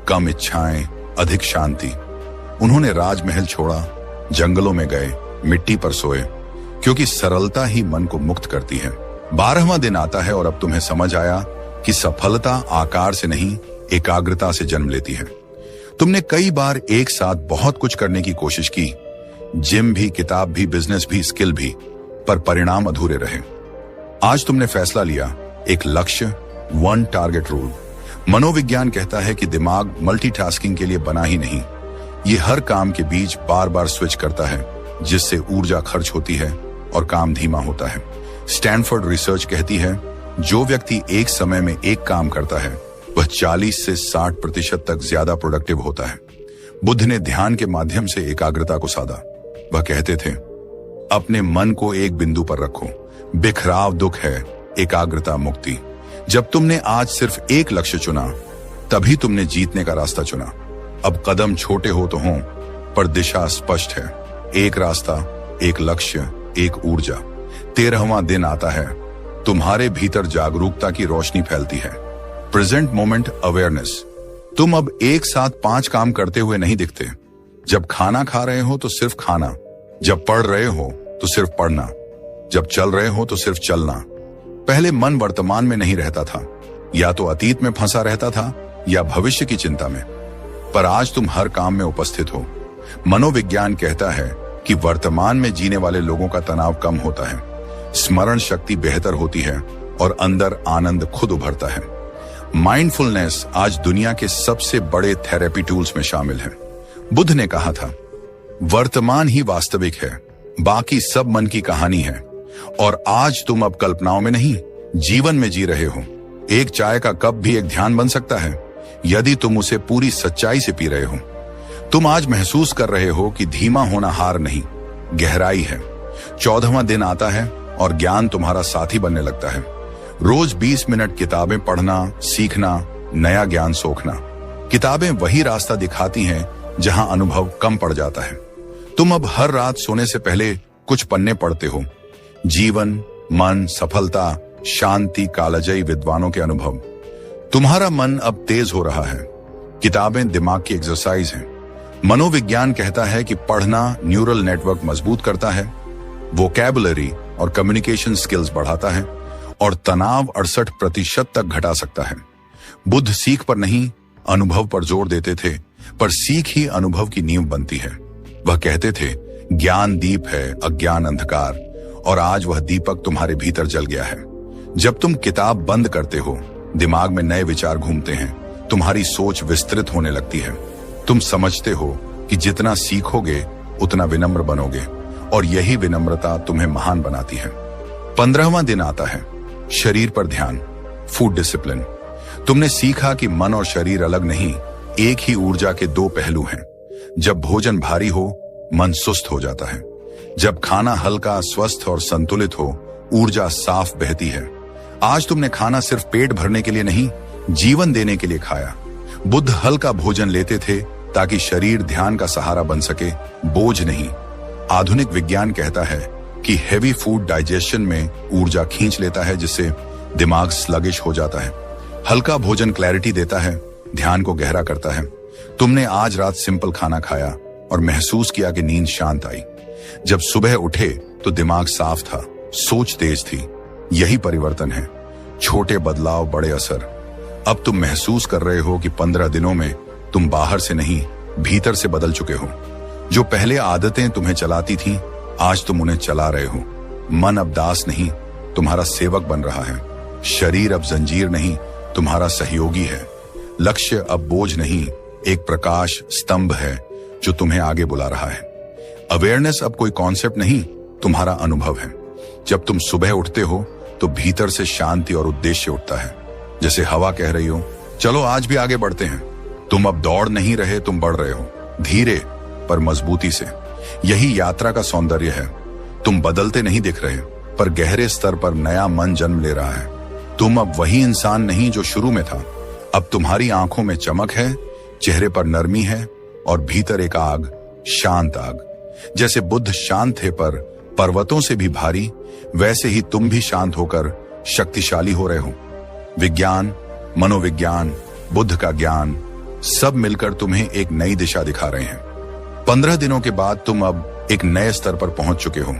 कम इच्छाएं, अधिक शांति। उन्होंने राजमहल छोड़ा, जंगलों में गए, मिट्टी पर सोए, क्योंकि सरलता ही मन को मुक्त करती है। 12वां दिन आता है और अब तुम्हें समझ आया कि सफलता आकार से नहीं, एकाग्रता से जन्म लेती है। तुमने कई बार एक साथ बहुत कुछ करने की कोशिश की, जिम भी, किताब भी, बिजनेस भी, स्किल भी, पर परिणाम अधूरे रहे। आज तुमने फैसला लिया, एक लक्ष्य, वन टारगेट रूल। मनोविज्ञान कहता है कि दिमाग मल्टीटास्किंग के लिए बना ही नहीं, ये हर काम के बीच बार बार स्विच करता है, जिससे ऊर्जा खर्च होती है और काम धीमा होता है। स्टैनफोर्ड रिसर्च कहती है, जो व्यक्ति एक समय में एक काम करता है वह 40 से 60% तक ज्यादा प्रोडक्टिव होता है। बुद्ध ने ध्यान के माध्यम से एकाग्रता को साधा। वह कहते थे, अपने मन को एक बिंदु पर रखो, बिखराव दुख है, एकाग्रता मुक्ति। जब तुमने आज सिर्फ एक लक्ष्य चुना, तभी तुमने जीतने का रास्ता चुना। अब कदम छोटे हो तो हों, पर दिशा स्पष्ट है। एक रास्ता, एक लक्ष्य, एक ऊर्जा। 13वां दिन आता है, तुम्हारे भीतर जागरूकता की रोशनी फैलती है। Present moment awareness. तुम अब एक साथ 5 काम करते हुए नहीं दिखते। जब खाना खा रहे हो तो सिर्फ खाना, जब पढ़ रहे हो तो सिर्फ पढ़ना, जब चल रहे हो तो सिर्फ चलना। पहले मन वर्तमान में नहीं रहता था, या तो अतीत में फंसा रहता था या भविष्य की चिंता में, पर आज तुम हर काम में उपस्थित हो। मनोविज्ञान कहता है कि वर्तमान में जीने वाले लोगों का तनाव कम होता है, स्मरण शक्ति बेहतर होती है और अंदर आनंद खुद उभरता है। माइंडफुलनेस आज दुनिया के सबसे बड़े थेरेपी टूल्स में शामिल है। बुद्ध ने कहा था, वर्तमान ही वास्तविक है, बाकी सब मन की कहानी है। और आज तुम अब कल्पनाओं में नहीं, जीवन में जी रहे हो। एक चाय का कप भी एक ध्यान बन सकता है, यदि तुम उसे पूरी सच्चाई से पी रहे हो। तुम आज महसूस कर रहे हो कि धीमा होना हार नहीं, गहराई है। 14वां दिन आता है और ज्ञान तुम्हारा साथी बनने लगता है। रोज 20 मिनट किताबें पढ़ना, सीखना, नया ज्ञान सोखना। किताबें वही रास्ता दिखाती हैं जहां अनुभव कम पड़ जाता है। तुम अब हर रात सोने से पहले कुछ पन्ने पढ़ते हो। जीवन, मन, सफलता, शांति, कालजयी विद्वानों के अनुभव। तुम्हारा मन अब तेज हो रहा है। किताबें दिमाग की एक्सरसाइज हैं। मनोविज्ञान कहता है कि पढ़ना न्यूरल नेटवर्क मजबूत करता है, वोकैबुलरी और कम्युनिकेशन स्किल्स बढ़ाता है और तनाव 68% तक घटा सकता है। बुद्ध सीख पर नहीं, अनुभव पर जोर देते थे, पर सीख ही अनुभव की नींव बनती है। वह कहते थे, ज्ञान दीप है, अज्ञान अंधकार, और आज वह दीपक तुम्हारे भीतर जल गया है। जब तुम किताब बंद करते हो, दिमाग में नए विचार घूमते हैं, तुम्हारी सोच विस्तृत होने लगती है। तुम समझते हो कि जितना सीखोगे उतना विनम्र बनोगे, और यही विनम्रता तुम्हें महान बनाती है। 15वां दिन आता है, शरीर पर ध्यान, फूड डिसिप्लिन। तुमने सीखा कि मन और शरीर अलग नहीं, एक ही ऊर्जा के 2 पहलू हैं। जब भोजन भारी हो, मन सुस्त हो जाता है। जब खाना हल्का, स्वस्थ और संतुलित हो, ऊर्जा साफ बहती है। आज तुमने खाना सिर्फ पेट भरने के लिए नहीं, जीवन देने के लिए खाया। बुद्ध हल्का भोजन लेते थे ताकि शरीर ध्यान का सहारा बन सके, बोझ नहीं। आधुनिक विज्ञान कहता है कि हेवी फूड डाइजेशन में ऊर्जा खींच लेता है, जिससे दिमाग स्लगिश हो जाता है। हल्का भोजन क्लैरिटी देता है, ध्यान को गहरा करता है। तुमने आज रात सिंपल खाना खाया और महसूस किया कि नींद शांत आई। जब सुबह उठे तो दिमाग साफ था, सोच तेज थी। यही परिवर्तन है, छोटे बदलाव, बड़े असर। अब तुम महसूस कर रहे हो कि 15 दिनों में तुम बाहर से नहीं, भीतर से बदल चुके हो। जो पहले आदतें तुम्हें चलाती थीं, आज तुम उन्हें चला रहे हो। मन अब दास नहीं, तुम्हारा सेवक बन रहा है। शरीर अब जंजीर नहीं, तुम्हारा सहयोगी है। लक्ष्य अब बोझ नहीं, एक प्रकाश स्तंभ है जो तुम्हें आगे बुला रहा है। अवेयरनेस अब कोई कॉन्सेप्ट नहीं, तुम्हारा अनुभव है। जब तुम सुबह उठते हो तो भीतर से शांति और उद्देश्य उठता है। जैसे हवा कह रही हो, चलो आज भी आगे बढ़ते हैं। तुम अब दौड़ नहीं रहे, तुम बढ़ रहे हो, धीरे पर मजबूती से। यही यात्रा का सौंदर्य है। तुम बदलते नहीं दिख रहे, पर गहरे स्तर पर नया मन जन्म ले रहा है। तुम अब वही इंसान नहीं जो शुरू में था। अब तुम्हारी आंखों में चमक है, चेहरे पर नरमी है और भीतर एक आग, शांत आग। जैसे बुद्ध शांत थे पर पर्वतों से भी भारी, वैसे ही तुम भी शांत होकर शक्तिशाली हो रहे हो। विज्ञान, मनोविज्ञान, बुद्ध का ज्ञान, सब मिलकर तुम्हें एक नई दिशा दिखा रहे हैं। 15 दिनों के बाद तुम अब एक नए स्तर पर पहुंच चुके हो।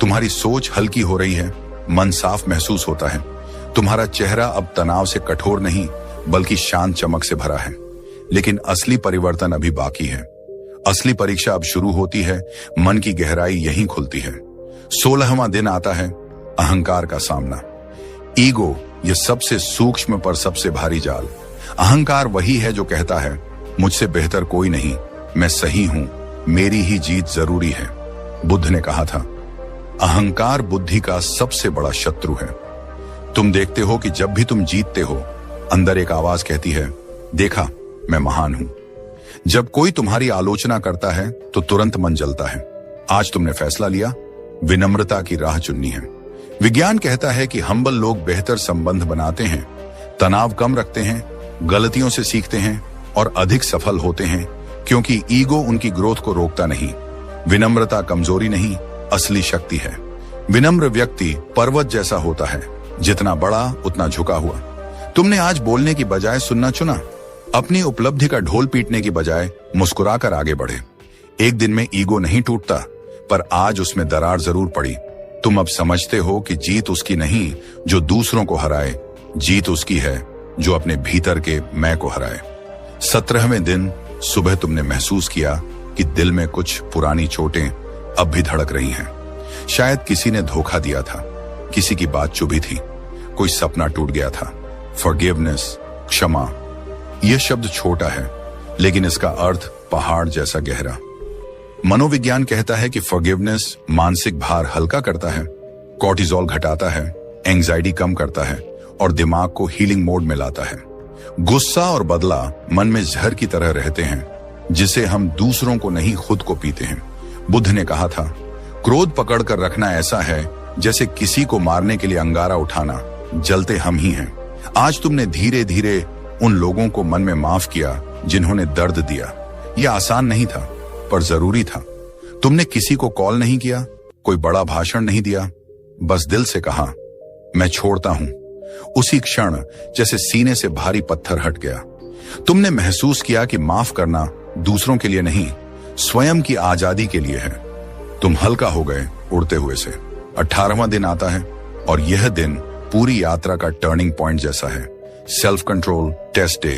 तुम्हारी सोच हल्की हो रही है, मन साफ महसूस होता है। तुम्हारा चेहरा अब तनाव से कठोर नहीं बल्कि शांत चमक से भरा है। लेकिन असली परिवर्तन अभी बाकी है। असली परीक्षा अब शुरू होती है। मन की गहराई यहीं खुलती है। 16वां दिन आता है, अहंकार का सामना। ईगो, ये सबसे सूक्ष्म पर सबसे भारी जाल। अहंकार वही है जो कहता है, मुझसे बेहतर कोई नहीं, मैं सही हूं, मेरी ही जीत जरूरी है। बुद्ध ने कहा था, अहंकार बुद्धि का सबसे बड़ा शत्रु है। तुम देखते हो कि जब भी तुम जीतते हो, अंदर एक आवाज कहती है, देखा, मैं महान हूं। जब कोई तुम्हारी आलोचना करता है तो तुरंत मन जलता है। आज तुमने फैसला लिया, विनम्रता की राह चुननी है। विज्ञान कहता है कि हम्बल लोग बेहतर संबंध बनाते हैं, तनाव कम रखते हैं, गलतियों से सीखते हैं और अधिक सफल होते हैं, क्योंकि ईगो उनकी ग्रोथ को रोकता नहीं। विनम्रता कमजोरी नहीं, असली शक्ति है। विनम्र व्यक्ति पर्वत जैसा होता है, जितना बड़ा उतना झुका हुआ। तुमने आज बोलने की बजाय सुनना चुना, अपनी उपलब्धि का ढोल पीटने की बजाय मुस्कुराकर आगे बढ़े। एक दिन में ईगो नहीं टूटता, पर आज उसमें दरार जरूर पड़ी। तुम अब समझते हो कि जीत उसकी नहीं जो दूसरों को हराए, जीत उसकी है जो अपने भीतर के मैं को हराए। 17वें दिन सुबह तुमने महसूस किया कि दिल में कुछ पुरानी चोटें अब भी धड़क रही हैं। शायद किसी ने धोखा दिया था, किसी की बात चुभी थी, कोई सपना टूट गया था। फॉरगिवनेस, क्षमा, यह शब्द छोटा है, लेकिन इसका अर्थ पहाड़ जैसा गहरा। मनोविज्ञान कहता है कि फॉरगिवनेस मानसिक भार हल्का करता है, कॉर्टिसोल घटाता है, एंजाइटी कम करता है और दिमाग को हीलिंग मोड में लाता है। गुस्सा और बदला मन में जहर की तरह रहते हैं, जिसे हम दूसरों को नहीं खुद को पीते हैं। बुद्ध ने कहा था, क्रोध पकड़ कर रखना ऐसा है जैसे किसी को मारने के लिए अंगारा उठाना, जलते हम ही हैं। आज तुमने धीरे धीरे उन लोगों को मन में माफ किया जिन्होंने दर्द दिया। यह आसान नहीं था, पर जरूरी था। तुमने किसी को कॉल नहीं किया, कोई बड़ा भाषण नहीं दिया, बस दिल से कहा, मैं छोड़ता हूं। उसी क्षण जैसे सीने से भारी पत्थर हट गया। तुमने महसूस किया कि माफ करना दूसरों के लिए नहीं, स्वयं की आजादी के लिए है। तुम हल्का हो गए उड़ते हुए से। 18वां दिन आता है और यह दिन पूरी यात्रा का टर्निंग पॉइंट जैसा है। Self control test day.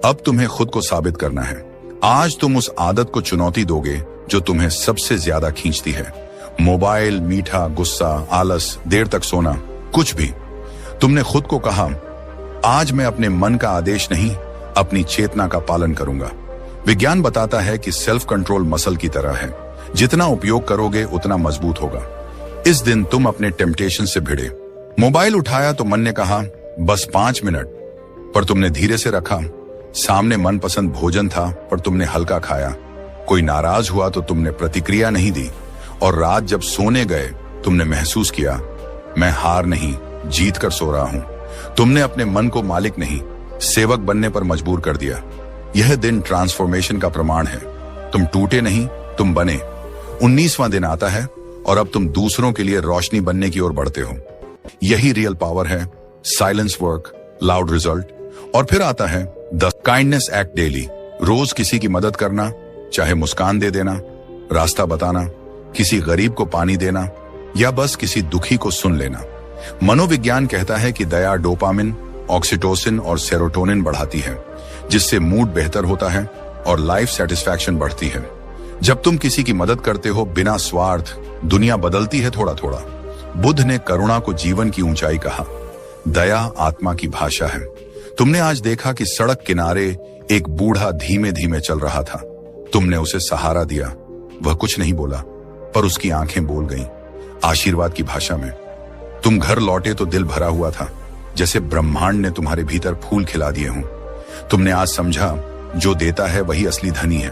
अब तुम्हें खुद को साबित करना है। आज तुम उस आदत को चुनौती दोगे जो तुम्हें सबसे ज्यादा खींचती है। मोबाइल, मीठा, गुस्सा, आलस, देर तक सोना, कुछ भी। तुमने खुद को कहा, आज मैं अपने मन का आदेश नहीं, अपनी चेतना का पालन करूंगा। विज्ञान बताता है कि सेल्फ कंट्रोल मसल की तरह है, जितना उपयोग करोगे उतना मजबूत होगा। इस दिन तुम अपने टेम्पटेशन से भिड़े। मोबाइल उठाया तो मन ने कहा, बस 5 मिनट, पर तुमने धीरे से रखा। सामने मनपसंद भोजन था, पर तुमने हल्का खाया। कोई नाराज हुआ तो तुमने प्रतिक्रिया नहीं दी। और रात जब सोने गए, तुमने महसूस किया, मैं हार नहीं, जीत कर सो रहा हूं। तुमने अपने मन को मालिक नहीं, सेवक बनने पर मजबूर कर दिया। यह दिन ट्रांसफॉर्मेशन का प्रमाण है। तुम टूटे नहीं, तुम बने। 19वां दिन आता है और अब तुम दूसरों के लिए रोशनी बनने की ओर बढ़ते हो। यही रियल पावर है। Silence work, loud result. और फिर आता है द काइंडनेस एक्ट डेली। रोज किसी की मदद करना, चाहे मुस्कान दे देना, रास्ता बताना, किसी गरीब को पानी देना या बस किसी दुखी को सुन लेना। मनोविज्ञान कहता है कि दया डोपामिन, ऑक्सीटोसिन और सेरोटोनिन बढ़ाती है, जिससे मूड बेहतर होता है और लाइफ सेटिस्फैक्शन बढ़ती है। जब तुम किसी की मदद करते हो बिना स्वार्थ, दुनिया बदलती है थोड़ा थोड़ा। बुद्ध ने करुणा को जीवन की ऊंचाई कहा। दया आत्मा की भाषा है। तुमने आज देखा कि सड़क किनारे एक बूढ़ा धीमे धीमे चल रहा था। तुमने उसे सहारा दिया। वह कुछ नहीं बोला, पर उसकी आंखें बोल गईं, आशीर्वाद की भाषा में। तुम घर लौटे तो दिल भरा हुआ था, जैसे ब्रह्मांड ने तुम्हारे भीतर फूल खिला दिए हों। तुमने आज समझा जो देता है वही असली धनी है।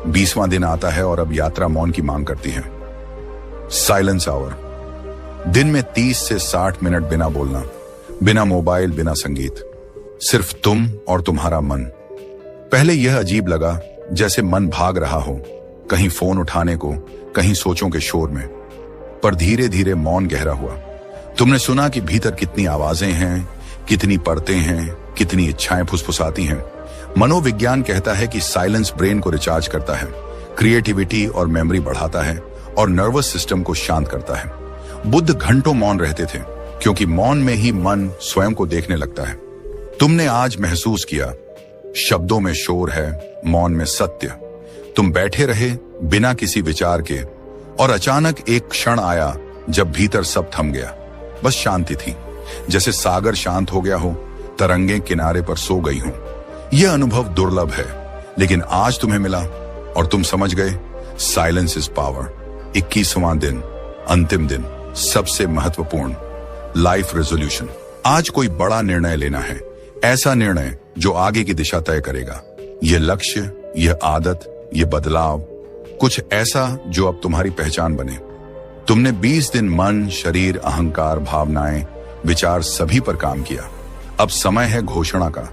20वां दिन आता है और अब यात्रा मौन की मांग करती है। Silence hour. दिन में 30 से 60 मिनट बिना बोलना, बिना मोबाइल, बिना संगीत, सिर्फ तुम और तुम्हारा मन। पहले यह अजीब लगा, जैसे मन भाग रहा हो, कहीं फोन उठाने को, कहीं सोचों के शोर में। पर धीरे धीरे मौन गहरा हुआ। तुमने सुना कि भीतर कितनी आवाजें हैं, कितनी परतें हैं, कितनी इच्छाएं फुसफुसाती हैं। मनोविज्ञान कहता है कि साइलेंस ब्रेन को रिचार्ज करता है, क्रिएटिविटी और मेमोरी बढ़ाता है और नर्वस सिस्टम को शांत करता है। बुद्ध घंटों मौन रहते थे, क्योंकि मौन में ही मन स्वयं को देखने लगता है। तुमने आज महसूस किया, शब्दों में शोर है, मौन में सत्य। तुम बैठे रहे बिना किसी विचार के, और अचानक एक क्षण आया जब भीतर सब थम गया। बस शांति थी, जैसे सागर शांत हो गया हो, तरंगें किनारे पर सो गई हों। यह अनुभव दुर्लभ है, लेकिन आज तुम्हें मिला और तुम समझ गए, साइलेंस इज पावर। 21वां दिन, अंतिम दिन, सबसे महत्वपूर्ण लाइफ रेजोल्यूशन। आज कोई बड़ा निर्णय लेना है, ऐसा निर्णय जो आगे की दिशा तय करेगा। यह लक्ष्य, यह आदत, यह बदलाव, कुछ ऐसा जो अब तुम्हारी पहचान बने। तुमने 20 दिन मन, शरीर, अहंकार, भावनाएं, विचार सभी पर काम किया। अब समय है घोषणा का,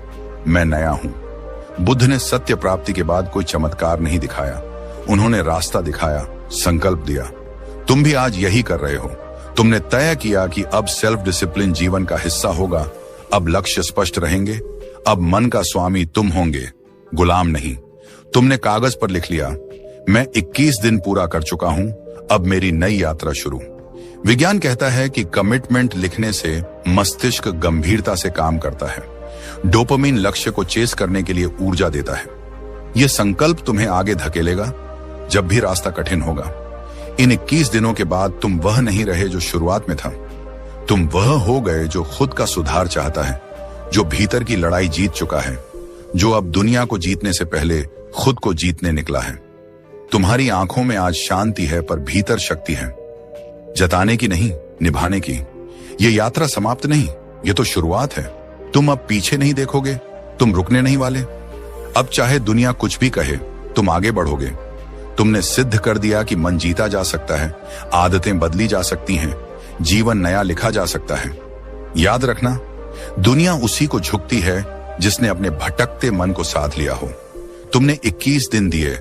मैं नया हूं। बुद्ध ने सत्य प्राप्ति के बाद कोई चमत्कार नहीं दिखाया, उन्होंने रास्ता दिखाया, संकल्प दिया। तुम भी आज यही कर रहे हो। तुमने तय किया कि अब सेल्फ डिसिप्लिन जीवन का हिस्सा होगा। अब लक्ष्य स्पष्ट रहेंगे। अब मन का स्वामी तुम होंगे, गुलाम नहीं। तुमने कागज पर लिख लिया, मैं 21 दिन पूरा कर चुका हूं, अब मेरी नई यात्रा शुरू। विज्ञान कहता है कि कमिटमेंट लिखने से मस्तिष्क गंभीरता से काम करता है। डोपामिन लक्ष्य को चेस करने के लिए ऊर्जा देता है। यह संकल्प तुम्हें आगे धकेलेगा जब भी रास्ता कठिन होगा। इन 21 दिनों के बाद तुम वह नहीं रहे जो शुरुआत में था। तुम वह हो गए जो खुद का सुधार चाहता है, जो भीतर की लड़ाई जीत चुका है, जो अब दुनिया को जीतने से पहले खुद को जीतने निकला है। तुम्हारी आंखों में आज शांति है, पर भीतर शक्ति है, जताने की नहीं, निभाने की। यह यात्रा समाप्त नहीं, यह तो शुरुआत है। तुम अब पीछे नहीं देखोगे, तुम रुकने नहीं वाले। अब चाहे दुनिया कुछ भी कहे, तुम आगे बढ़ोगे। तुमने सिद्ध कर दिया कि मन जीता जा सकता है, आदतें बदली जा सकती हैं, जीवन नया लिखा जा सकता है। याद रखना, दुनिया उसी को झुकती है जिसने अपने भटकते मन को साध लिया हो। तुमने 21 दिन दिए,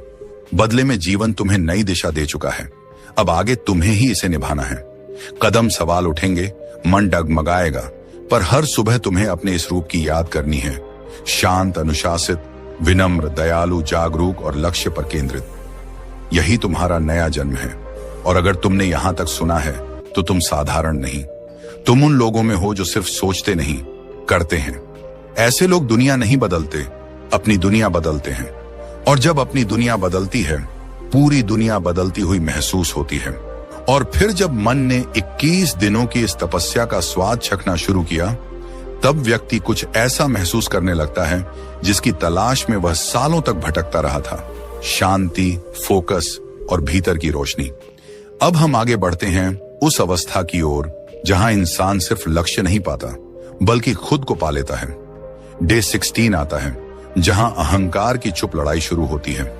बदले में जीवन तुम्हें नई दिशा दे चुका है। अब आगे तुम्हें ही इसे निभाना है। कदम सवाल उठेंगे, मन डगमगाएगा, पर हर सुबह तुम्हें अपने इस रूप की याद करनी है। शांत, अनुशासित, विनम्र, दयालु, जागरूक और लक्ष्य पर केंद्रित। यही तुम्हारा नया जन्म है। और अगर तुमने यहां तक सुना है तो तुम साधारण नहीं। तुम उन लोगों में हो जो सिर्फ सोचते नहीं, करते हैं। ऐसे लोग दुनिया नहीं बदलते, अपनी दुनिया बदलते हैं। और जब अपनी दुनिया बदलती है, पूरी दुनिया बदलती हुई महसूस होती है। और फिर जब मन ने 21 दिनों की इस तपस्या का स्वाद चखना शुरू किया, तब व्यक्ति कुछ ऐसा महसूस करने लगता है जिसकी तलाश में वह सालों तक भटकता रहा था। शांति, फोकस और भीतर की रोशनी। अब हम आगे बढ़ते हैं उस अवस्था की ओर जहां इंसान सिर्फ लक्ष्य नहीं पाता, बल्कि खुद को पा लेता है। डे 16 आता है, जहां अहंकार की चुप लड़ाई शुरू होती है।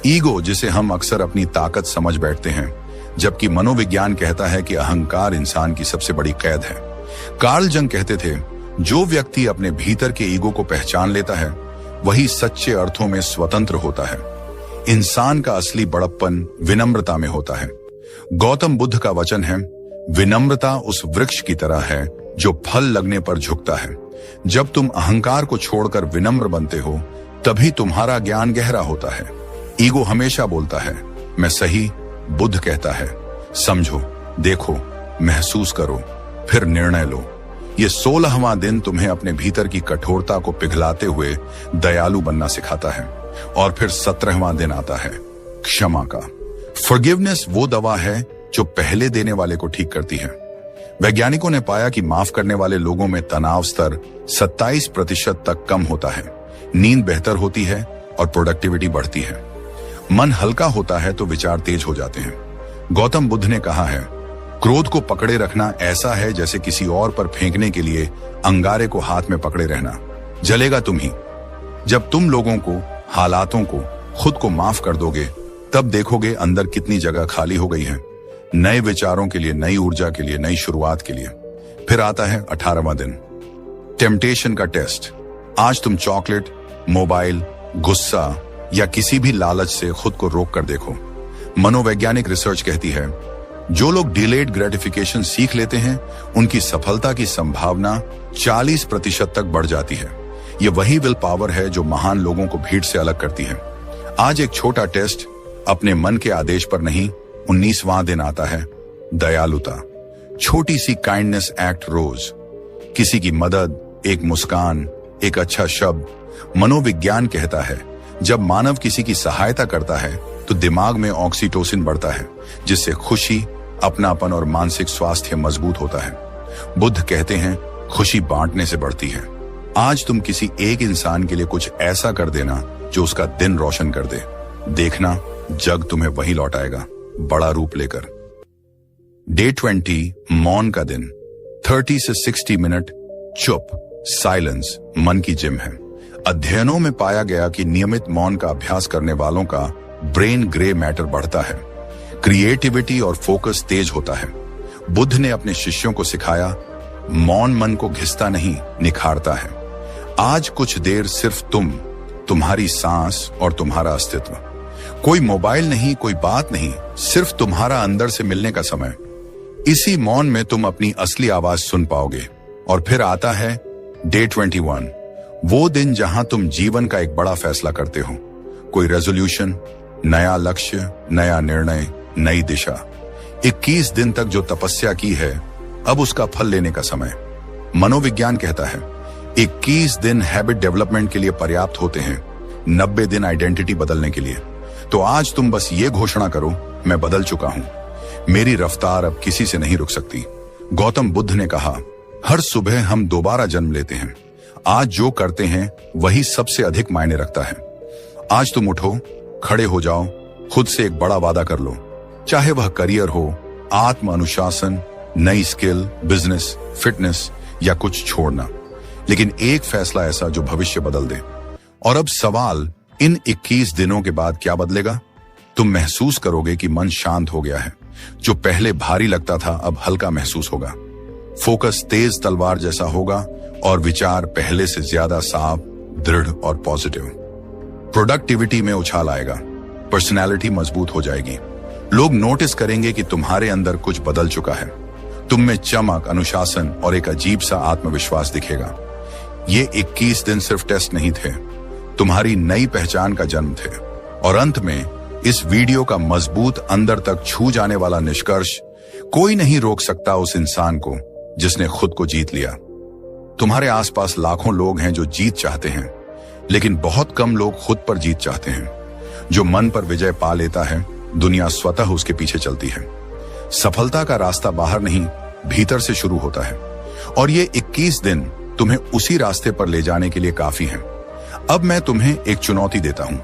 ईगो, जिसे हम अक्सर अपनी ताकत समझ बैठते हैं, जबकि मनोविज्ञान कहता है कि अहंकार इंसान की सबसे बड़ी कैद है। कार्ल जंग कहते थे, जो व्यक्ति अपने भीतर के ईगो को पहचान लेता है, वही सच्चे अर्थों में स्वतंत्र होता है। इंसान का असली बड़प्पन विनम्रता में होता है। गौतम बुद्ध का वचन है, विनम्रता उस वृक्ष की तरह है जो फल लगने पर झुकता है। जब तुम अहंकार को छोड़कर विनम्र बनते हो, तभी तुम्हारा ज्ञान गहरा होता है। ईगो हमेशा बोलता है, मैं सही। बुद्ध कहता है, समझो, देखो, महसूस करो, फिर निर्णय लो। ये 16वां दिन तुम्हें अपने भीतर की कठोरता को पिघलाते हुए दयालु बनना सिखाता है। और फिर 17वां दिन आता है, क्षमा का। फॉरगिवनेस वो दवा है जो पहले देने वाले को ठीक करती है। वैज्ञानिकों ने पाया कि माफ करने वाले लोगों में तनाव स्तर 27% तक कम होता है, नींद बेहतर होती है और प्रोडक्टिविटी बढ़ती है। मन हल्का होता है तो विचार तेज हो जाते हैं। गौतम बुद्ध ने कहा है, क्रोध को पकड़े रखना ऐसा है जैसे किसी और पर फेंकने के लिए अंगारे को हाथ में पकड़े रहना। जलेगा तुम ही। जब तुम लोगों को, हालातों को, खुद को माफ कर दोगे, तब देखोगे अंदर कितनी जगह खाली हो गई है, नए विचारों के लिए, नई ऊर्जा के लिए, नई शुरुआत के लिए। फिर आता है 18वां दिन, टेम्पटेशन का टेस्ट। आज तुम चॉकलेट, मोबाइल, गुस्सा या किसी भी लालच से खुद को रोक कर देखो। मनोवैज्ञानिक रिसर्च कहती है, जो लोग डिलेड ग्रेटिफिकेशन सीख लेते हैं, उनकी सफलता की संभावना 40% तक बढ़ जाती है। ये वही विल पावर है जो महान लोगों को भीड़ से अलग करती है। आज एक छोटा टेस्ट, अपने मन के आदेश पर नहीं। 19वां दिन आता है, दयालुता। छोटी सी काइंडनेस एक्ट रोज, किसी की मदद, एक मुस्कान, एक अच्छा शब्द। मनोविज्ञान कहता है, जब मानव किसी की सहायता करता है तो दिमाग में ऑक्सीटोसिन बढ़ता है, जिससे खुशी, अपनापन और मानसिक स्वास्थ्य मजबूत होता है। बुद्ध कहते हैं, खुशी बांटने से बढ़ती है। आज तुम किसी एक इंसान के लिए कुछ ऐसा कर देना जो उसका दिन रोशन कर दे। देखना, जग तुम्हें वही लौटाएगा, बड़ा रूप लेकर। डे 20, मौन का दिन। 30 से 60 मिनट चुप, साइलेंस मन की जिम है। अध्ययनों में पाया गया कि नियमित मौन का अभ्यास करने वालों का ब्रेन ग्रे मैटर बढ़ता है, क्रिएटिविटी और फोकस तेज होता है। बुद्ध ने अपने शिष्यों को सिखाया, मौन मन को घिसता नहीं, निखारता है। आज कुछ देर सिर्फ तुम्हारी सांस और तुम्हारा अस्तित्व। कोई मोबाइल नहीं, कोई बात नहीं, सिर्फ तुम्हारा अंदर से मिलने का समय। इसी मौन में तुम अपनी असली आवाज सुन पाओगे। और फिर आता है डे 21, वो दिन जहां तुम जीवन का एक बड़ा फैसला करते हो। कोई रेजोल्यूशन, नया लक्ष्य, नया निर्णय, नई दिशा। 21 दिन तक जो तपस्या की है, अब उसका फल लेने का समय। मनोविज्ञान कहता है, 21 दिन हैबिट डेवलपमेंट के लिए पर्याप्त होते हैं, 90 दिन आइडेंटिटी बदलने के लिए। तो आज तुम बस ये घोषणा करो, मैं बदल चुका हूं, मेरी रफ्तार अब किसी से नहीं रुक सकती। गौतम बुद्ध ने कहा, हर सुबह हम दोबारा जन्म लेते हैं। आज जो करते हैं वही सबसे अधिक मायने रखता है। आज तुम उठो, खड़े हो जाओ, खुद से एक बड़ा वादा कर लो, चाहे वह करियर हो, आत्म अनुशासन, नई स्किल, बिजनेस, फिटनेस या कुछ छोड़ना, लेकिन एक फैसला ऐसा जो भविष्य बदल दे। और अब सवाल, इन 21 दिनों के बाद क्या बदलेगा? तुम महसूस करोगे कि मन शांत हो गया है। जो पहले भारी लगता था अब हल्का महसूस होगा। फोकस तेज तलवार जैसा होगा और विचार पहले से ज्यादा साफ, दृढ़ और पॉजिटिव। प्रोडक्टिविटी में उछाल आएगा, पर्सनैलिटी मजबूत हो जाएगी। लोग नोटिस करेंगे कि तुम्हारे अंदर कुछ बदल चुका है। तुम में चमक, अनुशासन और एक अजीब सा आत्मविश्वास दिखेगा। ये 21 दिन सिर्फ टेस्ट नहीं थे, तुम्हारी नई पहचान का जन्म थे। और अंत में इस वीडियो का मजबूत, अंदर तक छू जाने वाला निष्कर्ष, कोई नहीं रोक सकता उस इंसान को जिसने खुद को जीत लिया। तुम्हारे आसपास लाखों लोग हैं जो जीत चाहते हैं, लेकिन बहुत कम लोग खुद पर जीत चाहते हैं। जो मन पर विजय पा लेता है, दुनिया स्वतः उसके पीछे चलती है। सफलता का रास्ता बाहर नहीं, भीतर से शुरू होता है। और ये 21 दिन तुम्हें उसी रास्ते पर ले जाने के लिए काफी हैं। अब मैं तुम्हें एक चुनौती देता हूं,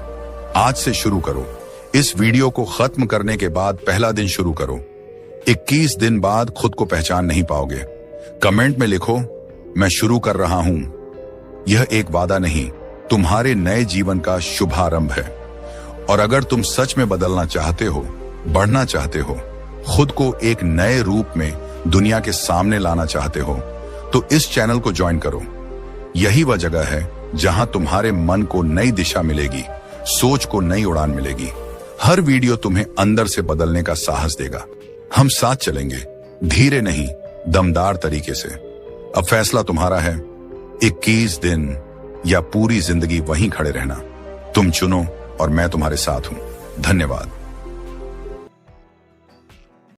आज से शुरू करो। इस वीडियो को खत्म करने के बाद पहला दिन शुरू करो। 21 दिन बाद खुद को पहचान नहीं पाओगे। कमेंट में लिखो, मैं शुरू कर रहा हूं। यह एक वादा नहीं, तुम्हारे नए जीवन का शुभारंभ है। और अगर तुम सच में बदलना चाहते हो, बढ़ना चाहते हो, खुद को एक नए रूप में दुनिया के सामने लाना चाहते हो, तो इस चैनल को ज्वाइन करो। यही वह जगह है जहां तुम्हारे मन को नई दिशा मिलेगी, सोच को नई उड़ान मिलेगी। हर वीडियो तुम्हें अंदर से बदलने का साहस देगा। हम साथ चलेंगे, धीरे नहीं, दमदार तरीके से। अब फैसला तुम्हारा है, 21 दिन या पूरी जिंदगी वहीं खड़े रहना। तुम चुनो और मैं तुम्हारे साथ हूं। धन्यवाद।